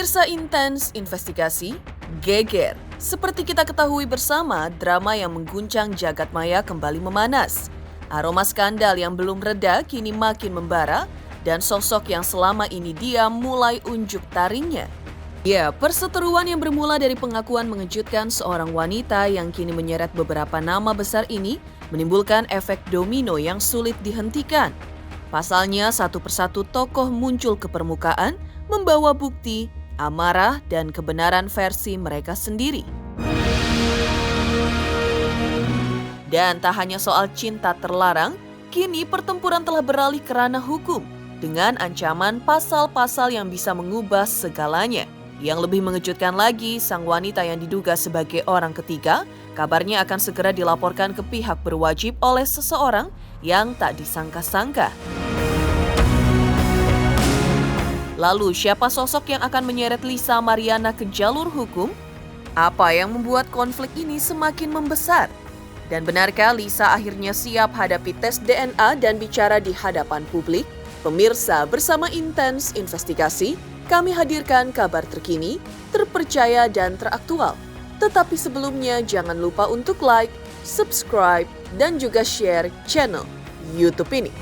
Pemirsa Intens Investigasi, geger. Seperti kita ketahui bersama, drama yang mengguncang jagat maya kembali memanas. Aroma skandal yang belum reda kini makin membara, dan sosok yang selama ini diam mulai unjuk taringnya. Ya, perseteruan yang bermula dari pengakuan mengejutkan seorang wanita yang kini menyeret beberapa nama besar ini menimbulkan efek domino yang sulit dihentikan. Pasalnya, satu persatu tokoh muncul ke permukaan, membawa bukti, amarah, dan kebenaran versi mereka sendiri. Dan tak hanya soal cinta terlarang, kini pertempuran telah beralih ke ranah hukum dengan ancaman pasal-pasal yang bisa mengubah segalanya. Yang lebih mengejutkan lagi, sang wanita yang diduga sebagai orang ketiga kabarnya akan segera dilaporkan ke pihak berwajib oleh seseorang yang tak disangka-sangka. Lalu, siapa sosok yang akan menyeret Lisa Mariana ke jalur hukum? Apa yang membuat konflik ini semakin membesar? Dan benarkah Lisa akhirnya siap hadapi tes DNA dan bicara di hadapan publik? Pemirsa, bersama Intens Investigasi, kami hadirkan kabar terkini, terpercaya dan teraktual. Tetapi sebelumnya jangan lupa untuk like, subscribe, dan juga share channel YouTube ini.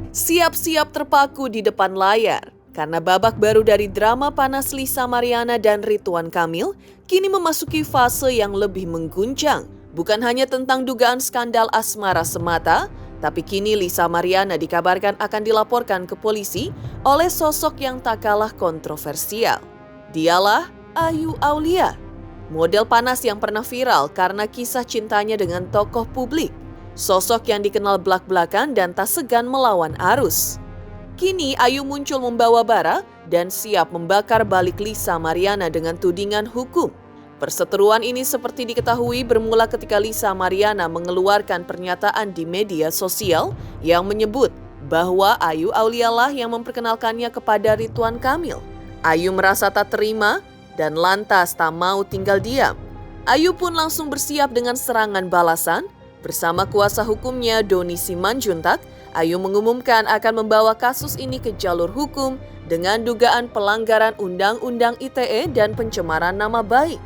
Siap-siap terpaku di depan layar, karena babak baru dari drama panas Lisa Mariana dan Ridwan Kamil kini memasuki fase yang lebih mengguncang. Bukan hanya tentang dugaan skandal asmara semata, tapi kini Lisa Mariana dikabarkan akan dilaporkan ke polisi oleh sosok yang tak kalah kontroversial. Dialah Ayu Aulia, model panas yang pernah viral karena kisah cintanya dengan tokoh publik. Sosok yang dikenal blak-blakan dan tak segan melawan arus. Kini Ayu muncul membawa bara dan siap membakar balik Lisa Mariana dengan tudingan hukum. Perseteruan ini seperti diketahui bermula ketika Lisa Mariana mengeluarkan pernyataan di media sosial yang menyebut bahwa Ayu Aulia lah yang memperkenalkannya kepada Ridwan Kamil. Ayu merasa tak terima dan lantas tak mau tinggal diam. Ayu pun langsung bersiap dengan serangan balasan. Bersama kuasa hukumnya Doni Simanjuntak, Ayu mengumumkan akan membawa kasus ini ke jalur hukum dengan dugaan pelanggaran Undang-Undang ITE dan pencemaran nama baik.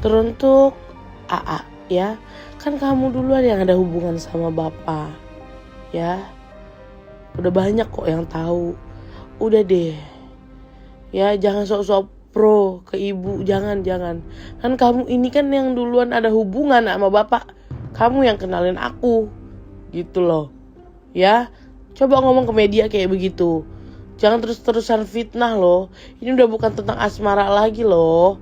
Teruntuk AA ya, kan kamu duluan yang ada hubungan sama bapak ya. Udah banyak kok yang tahu. Udah deh ya, jangan sok-sok pro ke ibu, jangan. Kan kamu ini kan yang duluan ada hubungan sama bapak. Kamu yang kenalin aku. Gitu loh. Ya, coba ngomong ke media kayak begitu. Jangan terus-terusan fitnah loh. Ini udah bukan tentang asmara lagi loh.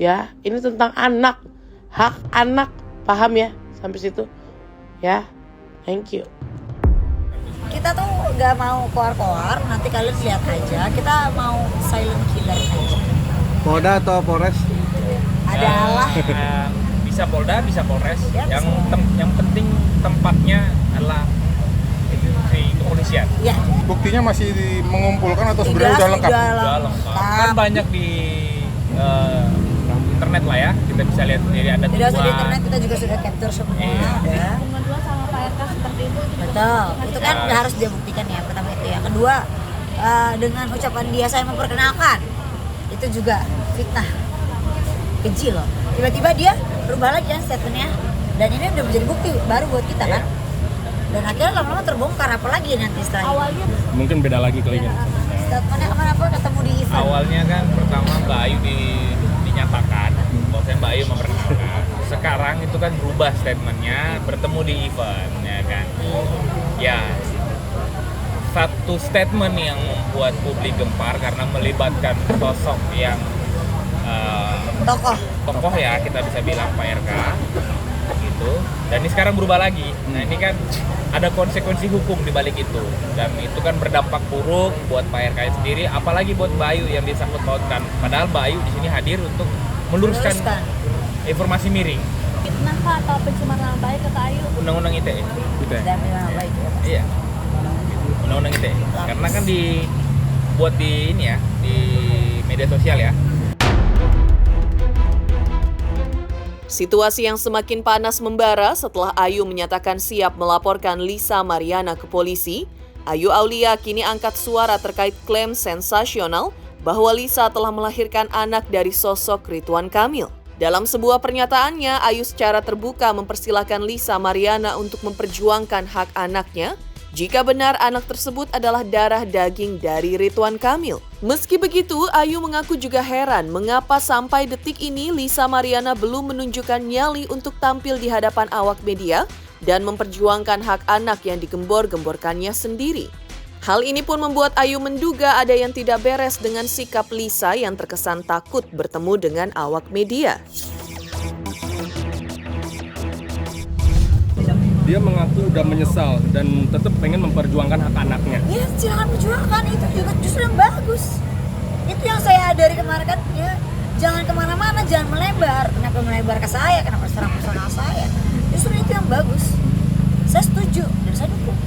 Ya, ini tentang anak. Hak anak. Paham ya sampai situ? Ya, thank you. Kita tuh nggak mau keluar-keluar, nanti kalian lihat aja. Kita mau silent killer aja. Polda atau Polres? Adalah bisa Polda, bisa Polres. Ya, yang penting tempatnya adalah di kepolisian. ya. Buktinya masih mengumpulkan atau sebenarnya udah lengkap? Udah lengkap. Kan banyak di internet lah ya. Kita bisa lihat sendiri ada Tidak usah di internet, kita juga sudah capture semua. Iya. Ya. Menjual sama Pak RK seperti itu. Betul, itu kan harus dia buktikan ya. Pertama itu ya. Kedua, dengan ucapan dia saya memperkenalkan, itu juga fitnah, keji loh. Tiba-tiba dia berubah lagi kan statementnya, dan ini udah menjadi bukti baru buat kita kan. Dan akhirnya lama-lama terbongkar, apalagi nanti setelah Awalnya mungkin beda lagi kali ini. statementnya kemana-apa ketemu di event. Awalnya kan pertama Mbak Ayu dinyatakan bahwa Mbak Ayu memperkenalkan. Sekarang itu kan berubah statementnya, bertemu di event, ya kan. Ya, satu statement yang membuat publik gempar karena melibatkan sosok yang tokoh ya, kita bisa bilang Pak RK gitu. Dan ini sekarang berubah lagi. Nah, ini kan ada konsekuensi hukum di balik itu, dan itu kan berdampak buruk buat Pak RK sendiri, apalagi buat Mbak Ayu yang disangkut pautkan. Padahal Mbak Ayu di sini hadir untuk meluruskan informasi miring. Fitnah Pak atau pencemaran nama baik ke Ayu? Undang-undang ITE. Dan memang baik ya. Iya. Undang-undang ITE. Karena kan dibuat di ini ya, di media sosial ya. Situasi yang semakin panas membara setelah Ayu menyatakan siap melaporkan Lisa Mariana ke polisi. Ayu Aulia kini angkat suara terkait klaim sensasional bahwa Lisa telah melahirkan anak dari sosok Ridwan Kamil. Dalam sebuah pernyataannya, Ayu secara terbuka mempersilahkan Lisa Mariana untuk memperjuangkan hak anaknya jika benar anak tersebut adalah darah daging dari Ridwan Kamil. Meski begitu, Ayu mengaku juga heran mengapa sampai detik ini Lisa Mariana belum menunjukkan nyali untuk tampil di hadapan awak media dan memperjuangkan hak anak yang digembor-gemborkannya sendiri. Hal ini pun membuat Ayu menduga ada yang tidak beres dengan sikap Lisa yang terkesan takut bertemu dengan awak media. Dia mengaku udah menyesal dan tetap pengen memperjuangkan hak anaknya. Ya silakan perjuangkan, itu juga justru yang bagus. Itu yang saya dari kemarin kan, ya jangan kemana-mana, jangan melebar. Kenapa melebar ke saya, kenapa serang personal saya? Justru itu yang bagus. Saya setuju dan saya dukung.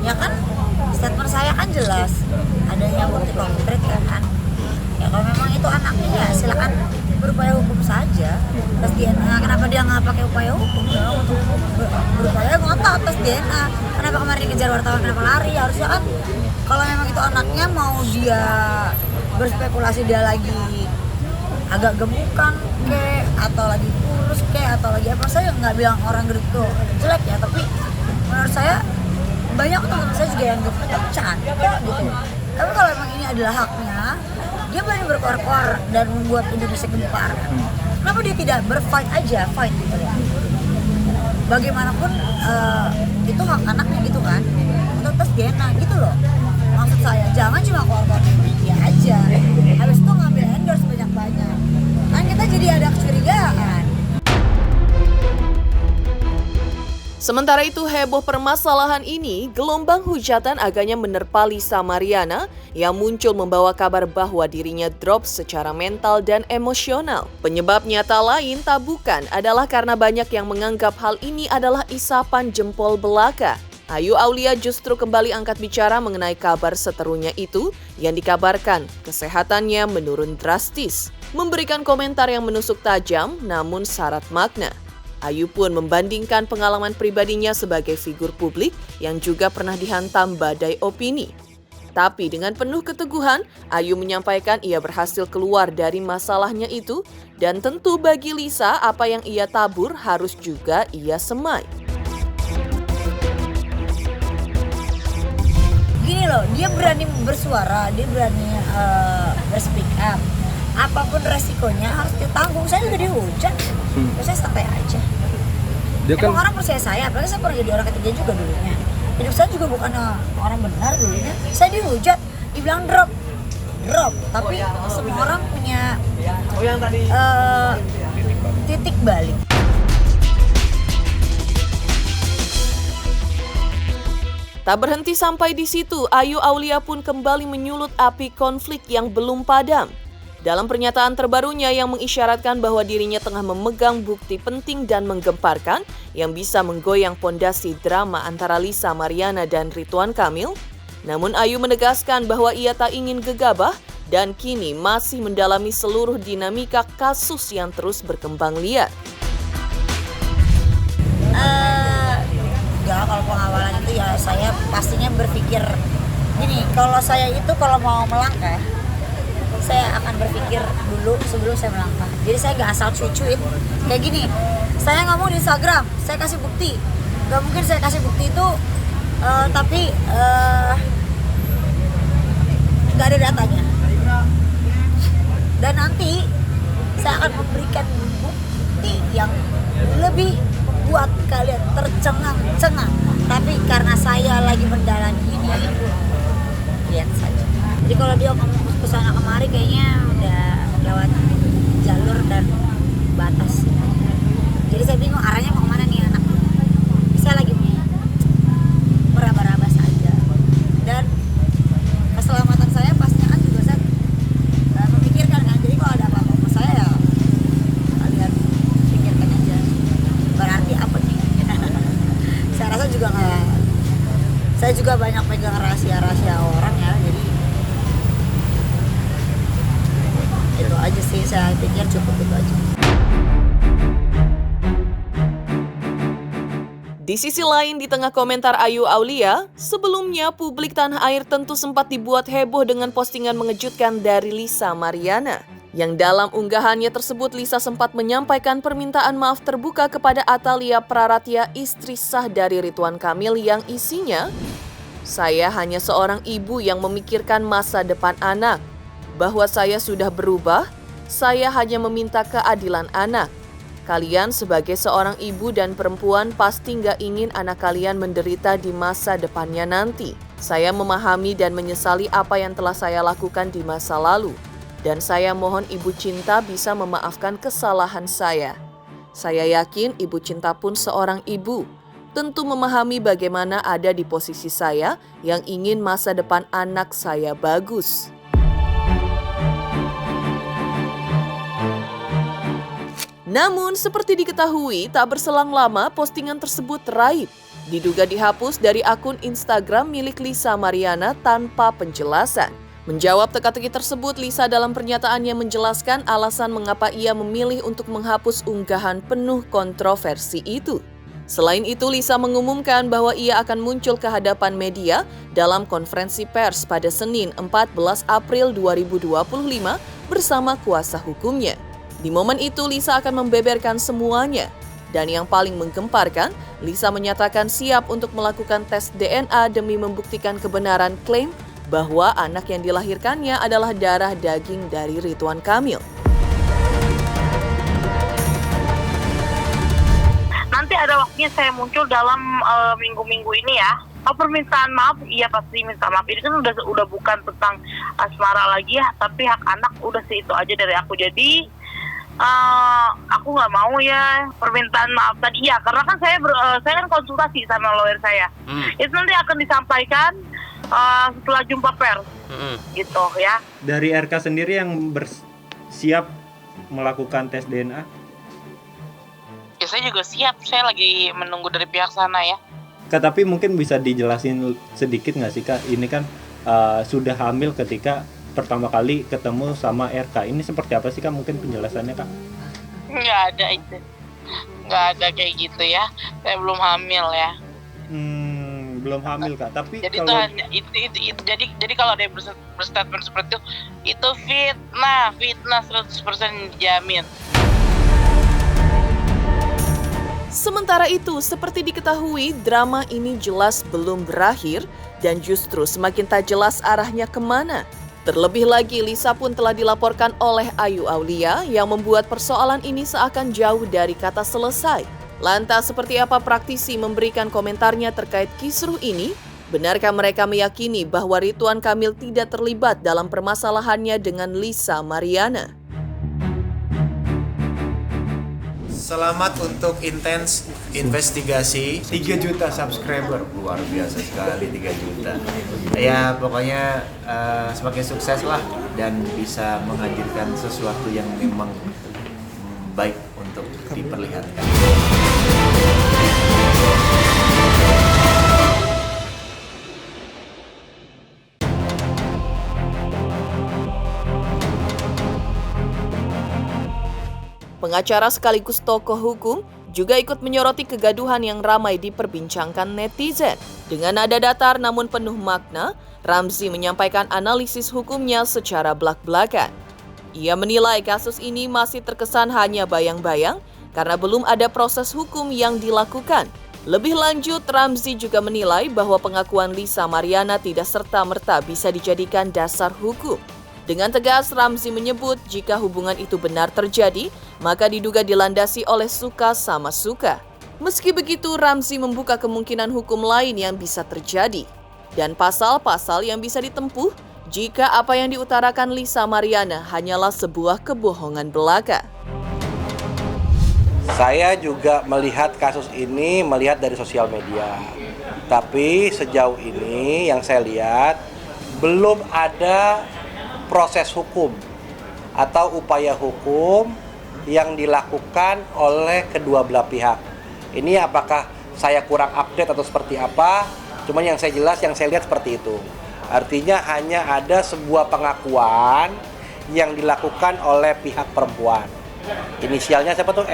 Ya kan, statement saya kan jelas. Adanya bukti konkret kan. Ya kalau memang itu anaknya ya silakan berupaya hukum saja. Tes DNA, kenapa dia nggak pakai upaya hukum? Ya, untuk berupaya ngotot tes DNA. Kenapa kemarin dikejar wartawan, kenapa lari? Harusnya kan kalau memang itu anaknya mau dia berspekulasi dia lagi agak gemukan kek, atau lagi kurus kek, atau lagi apa, saya nggak bilang orang gendut itu jelek ya, tapi menurut saya banyak teman saya juga yang gemuk cantik gitu. Tapi kalau memang ini adalah haknya, dia berani berkoar-koar dan membuat Indonesia gempar. Kenapa dia tidak berfight aja, fight gitu ya? Bagaimanapun itu hak anaknya gitu kan, untuk tes DNA gitu loh. Maksud saya jangan cuma koar-koar di media aja, habis itu ngambil endorse banyak-banyak. Kan kita jadi ada kecurigaan. Sementara itu heboh permasalahan ini, gelombang hujatan agaknya menerpa Lisa Mariana yang muncul membawa kabar bahwa dirinya drop secara mental dan emosional. Penyebabnya tak lain tak bukan adalah karena banyak yang menganggap hal ini adalah isapan jempol belaka. Ayu Aulia justru kembali angkat bicara mengenai kabar seterunya itu yang dikabarkan kesehatannya menurun drastis. Memberikan komentar yang menusuk tajam namun syarat makna. Ayu pun membandingkan pengalaman pribadinya sebagai figur publik yang juga pernah dihantam badai opini. Tapi dengan penuh keteguhan, Ayu menyampaikan ia berhasil keluar dari masalahnya itu dan tentu bagi Lisa apa yang ia tabur harus juga ia semai. Gini loh, dia berani bersuara, dia berani berspeak up. Apapun resikonya harus ditanggung. Saya juga dihujat, saya santai aja. Dia kan Emang orang percaya saya, apalagi saya pernah jadi orang ketiga juga dulunya. Hidup saya juga bukan orang benar dulunya. Saya dihujat, dibilang drop. Tapi semua orang punya titik balik. Tak berhenti sampai di situ, Ayu Aulia pun kembali menyulut api konflik yang belum padam. Dalam pernyataan terbarunya yang mengisyaratkan bahwa dirinya tengah memegang bukti penting dan menggemparkan yang bisa menggoyang pondasi drama antara Lisa Mariana dan Ridwan Kamil, namun Ayu menegaskan bahwa ia tak ingin gegabah dan kini masih mendalami seluruh dinamika kasus yang terus berkembang liat. Ya kalau pengawalan itu ya saya pastinya berpikir gini, kalau saya itu kalau mau melangkah saya akan berpikir dulu sebelum saya melangkah. Jadi saya gak asal cuit-cuit kayak gini. Saya ngomong di Instagram, saya kasih bukti. Gak mungkin saya kasih bukti itu tapi gak ada datanya. Dan nanti saya akan memberikan bukti yang lebih buat kalian tercengang-cengang. Tapi karena saya lagi mendalami ini, lihat saja. Jadi kalau dia ngomong kesana kemari kayaknya udah lewat jalur dan batas. Jadi saya bingung arahnya mau kemana nih anak. Saya lagi meraba-raba saja. Dan keselamatan saya pastinya kan juga saya memikirkan kan. Jadi kalau ada apa-apa sama saya ya kalian Jadi saya pikir cukup itu aja. Di sisi lain, di tengah komentar Ayu Aulia, sebelumnya publik tanah air tentu sempat dibuat heboh dengan postingan mengejutkan dari Lisa Mariana. Yang dalam unggahannya tersebut, Lisa sempat menyampaikan permintaan maaf terbuka kepada Atalia Praratya, istri sah dari Ridwan Kamil, yang isinya, "Saya hanya seorang ibu yang memikirkan masa depan anak. Bahwa saya sudah berubah, saya hanya meminta keadilan anak. Kalian sebagai seorang ibu dan perempuan pasti nggak ingin anak kalian menderita di masa depannya nanti. Saya memahami dan menyesali apa yang telah saya lakukan di masa lalu. Dan saya mohon Ibu Cinta bisa memaafkan kesalahan saya. Saya yakin Ibu Cinta pun seorang ibu. Tentu memahami bagaimana ada di posisi saya yang ingin masa depan anak saya bagus." Namun, seperti diketahui, tak berselang lama postingan tersebut raib. Diduga dihapus dari akun Instagram milik Lisa Mariana tanpa penjelasan. Menjawab teka-teki tersebut, Lisa dalam pernyataannya menjelaskan alasan mengapa ia memilih untuk menghapus unggahan penuh kontroversi itu. Selain itu, Lisa mengumumkan bahwa ia akan muncul ke hadapan media dalam konferensi pers pada Senin 14 April 2025 bersama kuasa hukumnya. Di momen itu, Lisa akan membeberkan semuanya. Dan yang paling menggemparkan, Lisa menyatakan siap untuk melakukan tes DNA demi membuktikan kebenaran klaim bahwa anak yang dilahirkannya adalah darah daging dari Ridwan Kamil. Nanti ada waktunya saya muncul dalam minggu-minggu ini ya. Permintaan maaf, iya pasti minta maaf. Ini kan udah bukan tentang asmara lagi ya, tapi hak anak udah sih itu aja dari aku. Jadi aku nggak mau ya permintaan maaf tadi ya, karena kan saya kan konsultasi sama lawyer saya. Itu nanti akan disampaikan setelah jumpa pers, gitu ya. Dari RK sendiri yang siap melakukan tes DNA? Ya saya juga siap, saya lagi menunggu dari pihak sana ya. Kak, tapi mungkin bisa dijelasin sedikit nggak sih Kak, ini kan sudah hamil ketika pertama kali ketemu sama RK. Ini seperti apa sih Kak mungkin penjelasannya Kak? Nggak ada itu. Nggak ada kayak gitu ya. Saya belum hamil ya. Belum hamil Kak. Tapi jadi kalau jadi kalau ada yang berstatement seperti itu fitnah 100% dijamin. Sementara itu, seperti diketahui, drama ini jelas belum berakhir dan justru semakin tak jelas arahnya kemana. Terlebih lagi, Lisa pun telah dilaporkan oleh Ayu Aulia yang membuat persoalan ini seakan jauh dari kata selesai. Lantas, seperti apa praktisi memberikan komentarnya terkait kisruh ini? Benarkah mereka meyakini bahwa Ridwan Kamil tidak terlibat dalam permasalahannya dengan Lisa Mariana? Selamat untuk intens investigasi. 3 juta subscriber, luar biasa sekali 3 juta. Ya pokoknya semakin sukses lah dan bisa menghadirkan sesuatu yang memang baik untuk diperlihatkan. Pengacara sekaligus tokoh hukum juga ikut menyoroti kegaduhan yang ramai diperbincangkan netizen. Dengan nada datar namun penuh makna, Ramzy menyampaikan analisis hukumnya secara blak-blakan. Ia menilai kasus ini masih terkesan hanya bayang-bayang karena belum ada proses hukum yang dilakukan. Lebih lanjut, Ramzy juga menilai bahwa pengakuan Lisa Mariana tidak serta-merta bisa dijadikan dasar hukum. Dengan tegas, Ramzy menyebut jika hubungan itu benar terjadi, maka diduga dilandasi oleh suka sama suka. Meski begitu, Ramzy membuka kemungkinan hukum lain yang bisa terjadi dan pasal-pasal yang bisa ditempuh jika apa yang diutarakan Lisa Mariana hanyalah sebuah kebohongan belaka. Saya juga melihat kasus ini dari sosial media. Tapi sejauh ini yang saya lihat belum ada proses hukum atau upaya hukum yang dilakukan oleh kedua belah pihak. Ini apakah saya kurang update atau seperti apa? Cuman yang saya lihat seperti itu. Artinya hanya ada sebuah pengakuan yang dilakukan oleh pihak perempuan. Inisialnya siapa tuh?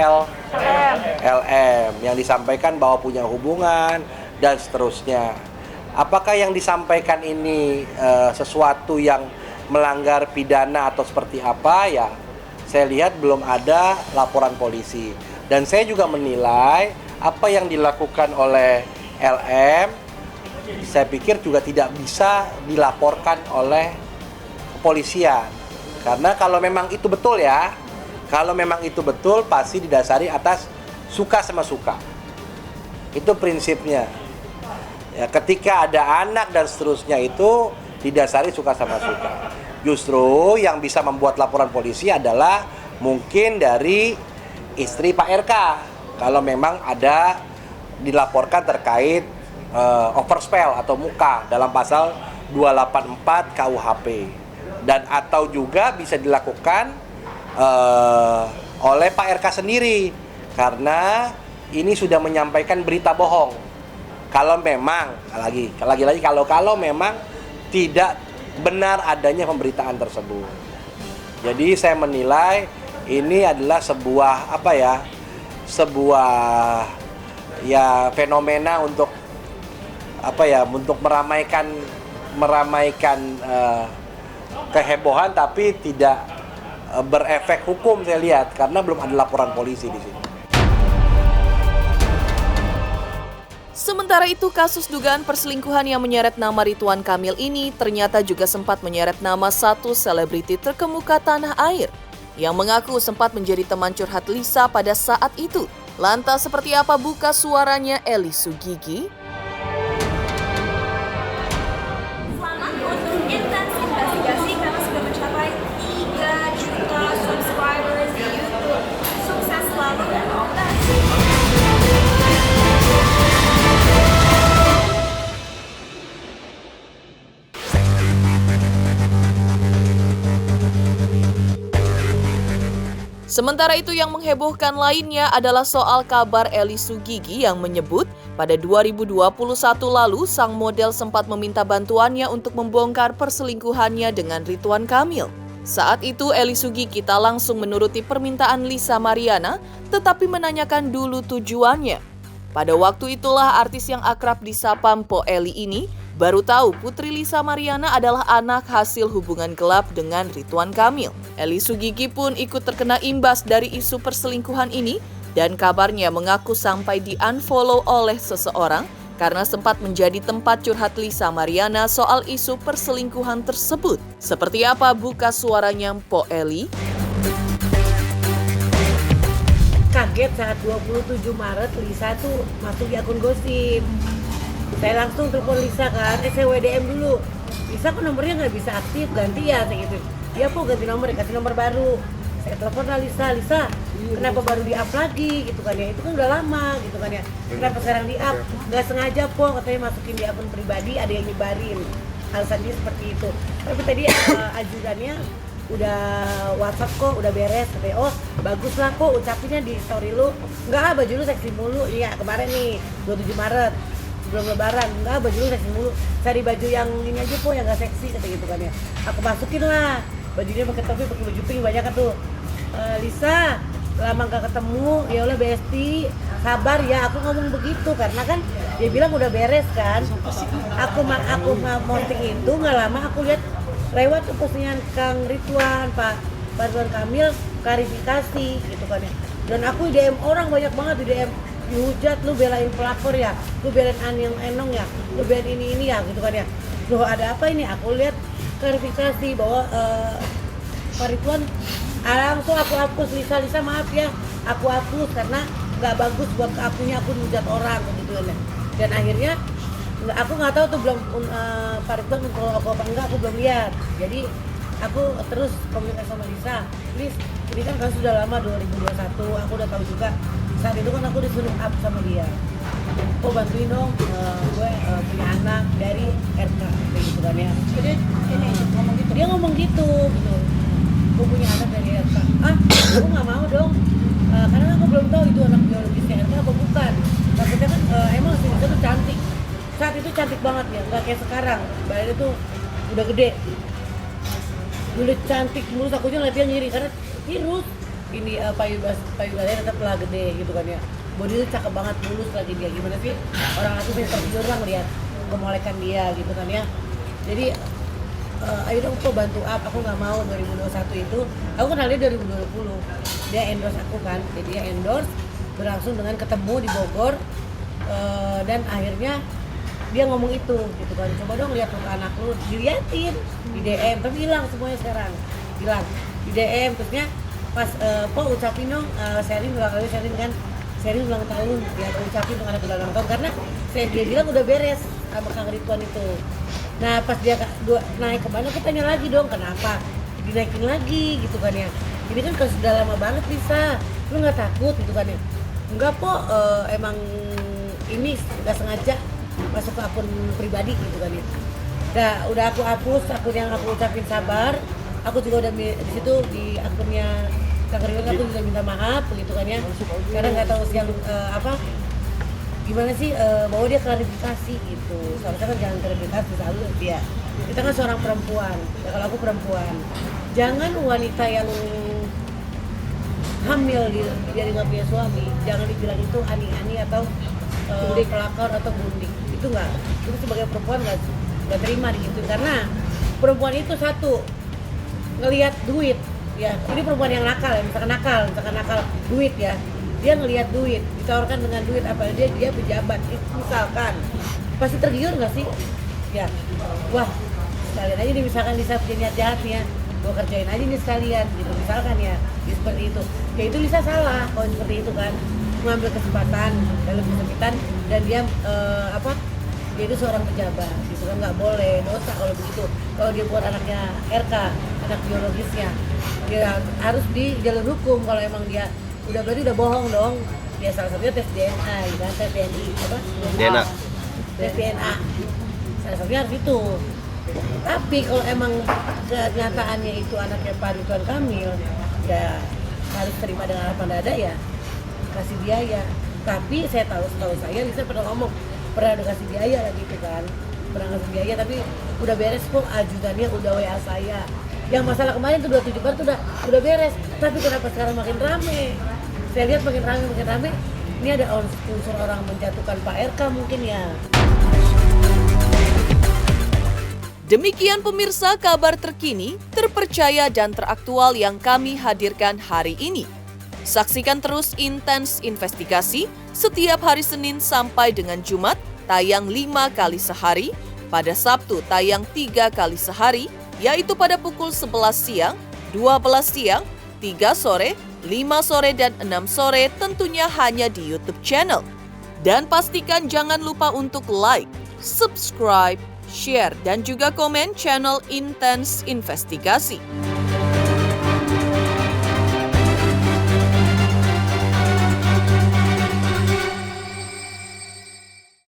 LM yang disampaikan bahwa punya hubungan dan seterusnya. Apakah yang disampaikan ini sesuatu yang melanggar pidana atau seperti apa ya? Saya lihat belum ada laporan polisi. Dan saya juga menilai apa yang dilakukan oleh LM, saya pikir juga tidak bisa dilaporkan oleh kepolisian. Karena kalau memang itu betul ya, kalau memang itu betul pasti didasari atas suka sama suka. Itu prinsipnya. Ya, ketika ada anak dan seterusnya itu didasari suka sama suka. Justru yang bisa membuat laporan polisi adalah mungkin dari istri Pak RK. Kalau memang ada dilaporkan terkait overspell atau muka dalam pasal 284 KUHP. Dan atau juga bisa dilakukan oleh Pak RK sendiri. Karena ini sudah menyampaikan berita bohong. Kalau memang, lagi-lagi kalau memang tidak benar adanya pemberitaan tersebut. Jadi saya menilai ini adalah sebuah fenomena untuk untuk meramaikan kehebohan tapi tidak berefek hukum saya lihat karena belum ada laporan polisi di sini. Sementara itu, kasus dugaan perselingkuhan yang menyeret nama Ridwan Kamil ini ternyata juga sempat menyeret nama satu selebriti terkemuka tanah air yang mengaku sempat menjadi teman curhat Lisa pada saat itu. Lantas seperti apa buka suaranya Eli Sugigi? Selamat untuk Intens Investigasi karena sudah mencapai 3 juta subscribers di YouTube. Sukses selalu dan all the best. Sementara itu yang menghebohkan lainnya adalah soal kabar Eli Sugigi yang menyebut pada 2021 lalu sang model sempat meminta bantuannya untuk membongkar perselingkuhannya dengan Ridwan Kamil. Saat itu Eli Sugigi tak langsung menuruti permintaan Lisa Mariana tetapi menanyakan dulu tujuannya. Pada waktu itulah artis yang akrab disapa Mpo Eli ini baru tahu Putri Lisa Mariana adalah anak hasil hubungan gelap dengan Ridwan Kamil. Eli Sugigi pun ikut terkena imbas dari isu perselingkuhan ini dan kabarnya mengaku sampai di-unfollow oleh seseorang karena sempat menjadi tempat curhat Lisa Mariana soal isu perselingkuhan tersebut. Seperti apa buka suaranya Mpo Eli? Kaget saat 27 Maret Lisa tuh masuk di akun gosip. Saya langsung telepon Lisa kan, saya WDM dulu. Lisa kok nomornya nggak bisa aktif, ganti ya, saya gitu. Dia kok ganti nomor, kasih nomor baru. Saya telepon lah Lisa, kenapa baru di-up lagi gitu kan ya, itu kan udah lama gitu kan ya. Kenapa sekarang di-up? Nggak sengaja po, katanya masukin di akun pribadi, ada yang nyebarin. Alasan dia seperti itu. Tapi tadi ajudannya udah WhatsApp kok, udah beres. Katanya, oh bagus lah kok ucapinnya di story lu. Enggak, baju lu seksi mulu. Iya kemarin nih, 27 Maret. Sebelum lebaran, enggak baju lu seksi mulu, cari baju yang ini aja po yang gak seksi kata gitu kan ya. Aku masukin lah bajunya pakai topi, pakai baju pink banyak kan tuh. Lisa lama gak ketemu, ya udah Besti sabar ya, aku ngomong begitu karena kan dia bilang udah beres kan. Aku mounting itu nggak lama aku lihat lewat postingan Kang Ridwan, Pak Ridwan Kamil klarifikasi gitu kan ya. Dan aku DM orang banyak banget di DM, dihujat lu belain pelakor ya, lu belain Enong ya, lu belain ini ya gitu kan ya. Loh ada apa ini? Aku lihat klarifikasi bahwa Pak Ridwan langsung aku hapus. Lisa maaf ya, aku hapus karena nggak bagus buat akunya, aku dihujat orang gitu kan ya. Dan akhirnya aku nggak tahu tuh belum Pak Ridwan kalau aku apa enggak, aku belum lihat. Jadi aku terus komunikasi sama Lisa, ini kan sudah lama 2021, aku udah tahu juga. Saat itu kan aku disuruh up sama dia, kok bantuin dong, gue punya anak dari RK kayak gitu kan ya. Jadi ini dia ngomong gitu, gue punya anak dari RK. Aku nggak mau dong, karena aku belum tahu itu anak biologisnya RK apa bukan. Maksudnya kan emang si Lisa tuh cantik, saat itu cantik banget ya, nggak kayak sekarang. Badannya tuh udah gede. dulu cantik mulus, aku aja ngeliat dia ngiri karena virus ini payudaranya tetap lah gede gitu kan ya, body itu cakep banget mulus lagi dia, gimana sih orang aku bisa tergiur lah ngeliat kemolekan dia gitu kan ya. Jadi ayo dong kok bantu aku nggak mau. 2021 itu aku kenal dia 2020, dia endorse aku kan, jadi dia endorse berlangsung dengan ketemu di Bogor, dan akhirnya dia ngomong itu gitu kan, coba dong lihat muka anak lu, diliatin di DM, tapi hilang semuanya sekarang, hilang di DM. Terusnya pas po ucapin dong, Sherin ulang tahun, ya ucapin dong anak ulang tahun, karena dia bilang udah beres sama Kang Ridwan itu. Nah pas dia naik ke mana, aku tanya lagi dong kenapa dinaikin lagi gitu kan ya, ini kan sudah lama banget bisa, lu nggak takut gitu kan ya. Enggak po, emang ini nggak sengaja masuk ke akun pribadi gitu kan ya. Udah aku hapus akun yang aku ucapin sabar, aku juga udah di situ di akunnya Kang Ridwan aku juga minta maaf begitu kan ya, karena nggak tahu siang gimana sih, bahwa dia klarifikasi gitu, soalnya kan jangan klarifikasi selalu dia, kita kan seorang perempuan ya, kalau aku perempuan, jangan wanita yang hamil dia nggak punya suami, jangan dibilang itu ani-ani atau pelakor atau bundik, itu nggak, itu sebagai perempuan nggak terima gitu, karena perempuan itu satu ngelihat duit ya, ini perempuan yang nakal ya, misalkan nakal duit ya, dia ngelihat duit ditawarkan dengan duit, apa dia pejabat misalkan, pasti tergiur nggak sih ya, wah sekalian aja nih misalkan Lisa punya niat jahat nih ya, gue kerjain aja nih sekalian gitu misalkan ya, seperti itu ya, itu Lisa salah kalau seperti itu kan, mengambil kesempatan dalam kesempitan, dan dia dia itu seorang pejabat gitu kan, nggak boleh, dosa kalau begitu. Kalau dia buat anaknya RK, anak biologisnya, dia harus di jalur hukum. Kalau emang dia berarti udah bohong dong, dia salah satunya tes DNA gitu kan, tes DNA tes DNA salah satunya harus itu. Tapi kalau emang kenyataannya itu anaknya Pak Ridwan Kamil, ya harus terima dengan lapang dada ya, kasih biaya. Tapi setahu saya Lisa pernah ngomong, pernah ada kasih biaya lagi itu kan, pernah kasih biaya, tapi udah beres kok, ajudannya udah WA saya. Yang masalah kemarin tuh 27 Maret udah beres, tapi kenapa sekarang makin rame? Saya lihat makin rame. Ini ada unsur orang menjatuhkan Pak RK mungkin ya. Demikian pemirsa kabar terkini, terpercaya dan teraktual yang kami hadirkan hari ini. Saksikan terus Intens Investigasi setiap hari Senin sampai dengan Jumat, tayang 5 kali sehari, pada Sabtu tayang 3 kali sehari, yaitu pada pukul 11 siang, 12 siang, 3 sore, 5 sore, dan 6 sore, tentunya hanya di YouTube channel. Dan pastikan jangan lupa untuk like, subscribe, share, dan juga komen channel Intens Investigasi.